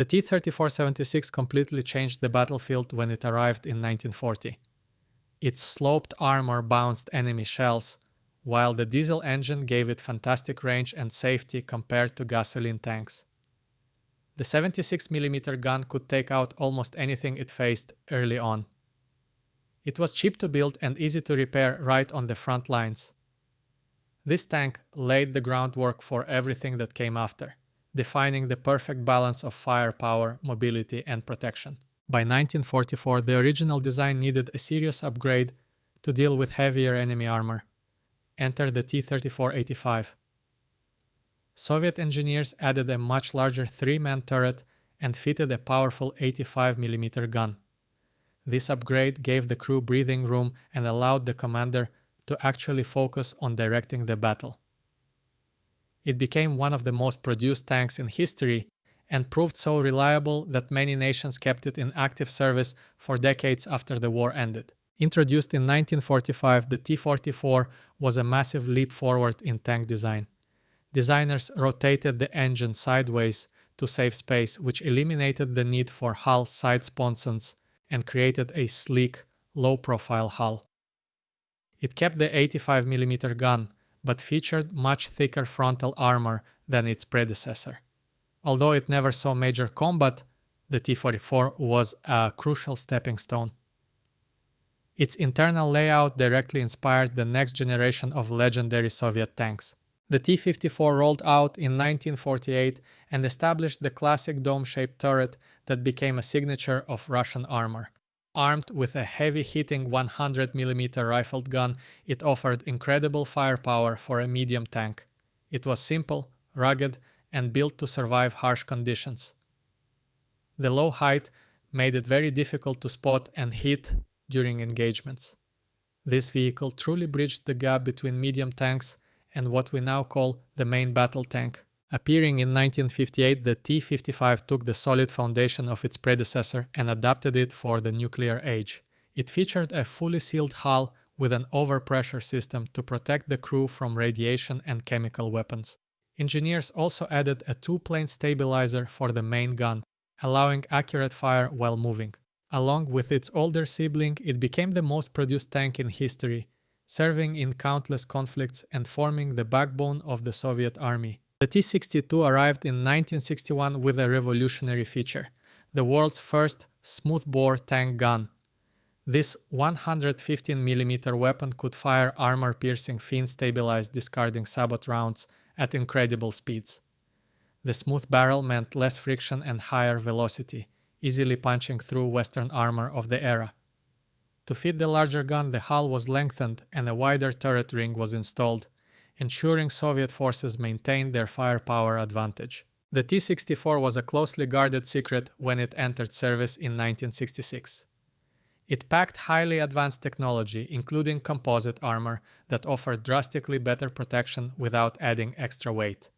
The T-34-76 completely changed the battlefield when it arrived in 1940. Its sloped armor bounced enemy shells, while the diesel engine gave it fantastic range and safety compared to gasoline tanks. The 76mm gun could take out almost anything it faced early on. It was cheap to build and easy to repair right on the front lines. This tank laid the groundwork for everything that came after, defining the perfect balance of firepower, mobility, and protection. By 1944, the original design needed a serious upgrade to deal with heavier enemy armor. Enter the T-34-85. Soviet engineers added a much larger 3-man turret and fitted a powerful 85mm gun. This upgrade gave the crew breathing room and allowed the commander to actually focus on directing the battle. It became one of the most produced tanks in history and proved so reliable that many nations kept it in active service for decades after the war ended. Introduced in 1945, the T-44 was a massive leap forward in tank design. Designers rotated the engine sideways to save space, which eliminated the need for hull side sponsons and created a sleek, low-profile hull. It kept the 85mm gun, but featured much thicker frontal armor than its predecessor. Although it never saw major combat, the T-44 was a crucial stepping stone. Its internal layout directly inspired the next generation of legendary Soviet tanks. The T-54 rolled out in 1948 and established the classic dome-shaped turret that became a signature of Russian armor. Armed with a heavy-hitting 100mm rifled gun, it offered incredible firepower for a medium tank. It was simple, rugged, and built to survive harsh conditions. The low height made it very difficult to spot and hit during engagements. This vehicle truly bridged the gap between medium tanks and what we now call the main battle tank. Appearing in 1958, the T-55 took the solid foundation of its predecessor and adapted it for the nuclear age. It featured a fully sealed hull with an overpressure system to protect the crew from radiation and chemical weapons. Engineers also added a 2-plane stabilizer for the main gun, allowing accurate fire while moving. Along with its older sibling, it became the most produced tank in history, serving in countless conflicts and forming the backbone of the Soviet Army. The T-62 arrived in 1961 with a revolutionary feature, the world's first smoothbore tank gun. This 115mm weapon could fire armor-piercing fin-stabilized discarding sabot rounds at incredible speeds. The smooth barrel meant less friction and higher velocity, easily punching through Western armor of the era. To fit the larger gun, the hull was lengthened and a wider turret ring was installed, ensuring Soviet forces maintained their firepower advantage. The T-64 was a closely guarded secret when it entered service in 1966. It packed highly advanced technology, including composite armor, that offered drastically better protection without adding extra weight.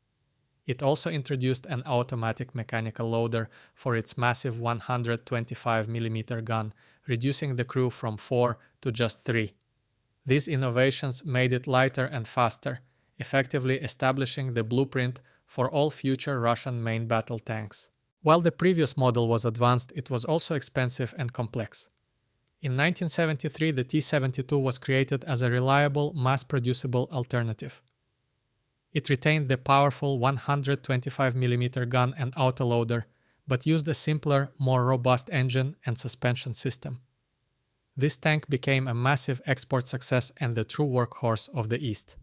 It also introduced an automatic mechanical loader for its massive 125mm gun, reducing the crew from 4 to just 3. These innovations made it lighter and faster, effectively establishing the blueprint for all future Russian main battle tanks. While the previous model was advanced, it was also expensive and complex. In 1973, the T-72 was created as a reliable, mass-producible alternative. It retained the powerful 125mm gun and autoloader, but used a simpler, more robust engine and suspension system. This tank became a massive export success and the true workhorse of the East.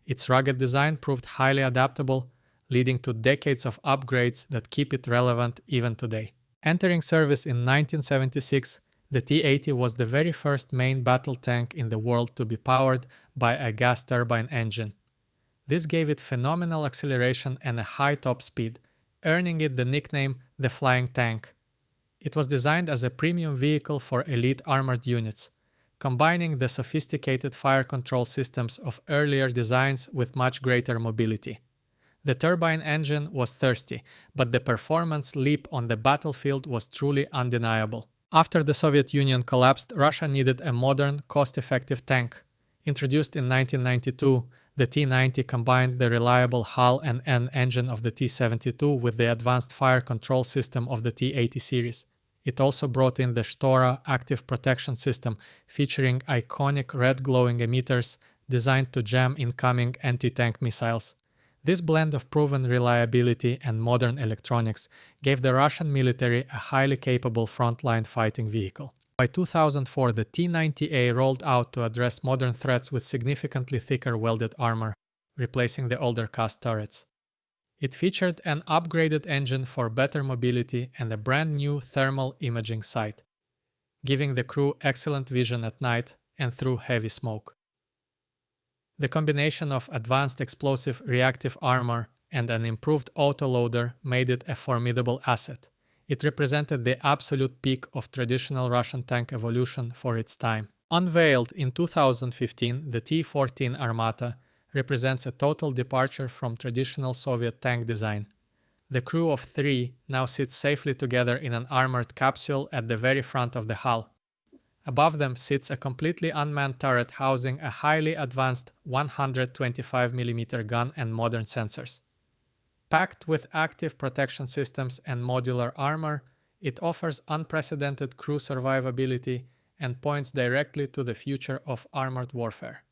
Its rugged design proved highly adaptable, leading to decades of upgrades that keep it relevant even today. Entering service in 1976, the T-80 was the very first main battle tank in the world to be powered by a gas turbine engine. This gave it phenomenal acceleration and a high top speed, earning it the nickname the Flying Tank. It was designed as a premium vehicle for elite armored units, combining the sophisticated fire control systems of earlier designs with much greater mobility. The turbine engine was thirsty, but the performance leap on the battlefield was truly undeniable. After the Soviet Union collapsed, Russia needed a modern, cost-effective tank. Introduced in 1992, The T-90 combined the reliable hull and engine of the T-72 with the advanced fire control system of the T-80 series. It also brought in the Stora active protection system, featuring iconic red glowing emitters designed to jam incoming anti-tank missiles. This blend of proven reliability and modern electronics gave the Russian military a highly capable frontline fighting vehicle. By 2004, the T-90A rolled out to address modern threats with significantly thicker welded armor, replacing the older cast turrets. It featured an upgraded engine for better mobility and a brand new thermal imaging sight, giving the crew excellent vision at night and through heavy smoke. The combination of advanced explosive reactive armor and an improved autoloader made it a formidable asset. It represented the absolute peak of traditional Russian tank evolution for its time. Unveiled in 2015, the T-14 Armata represents a total departure from traditional Soviet tank design. The crew of 3 now sits safely together in an armored capsule at the very front of the hull. Above them sits a completely unmanned turret housing a highly advanced 125mm gun and modern sensors. Packed with active protection systems and modular armor, it offers unprecedented crew survivability and points directly to the future of armored warfare.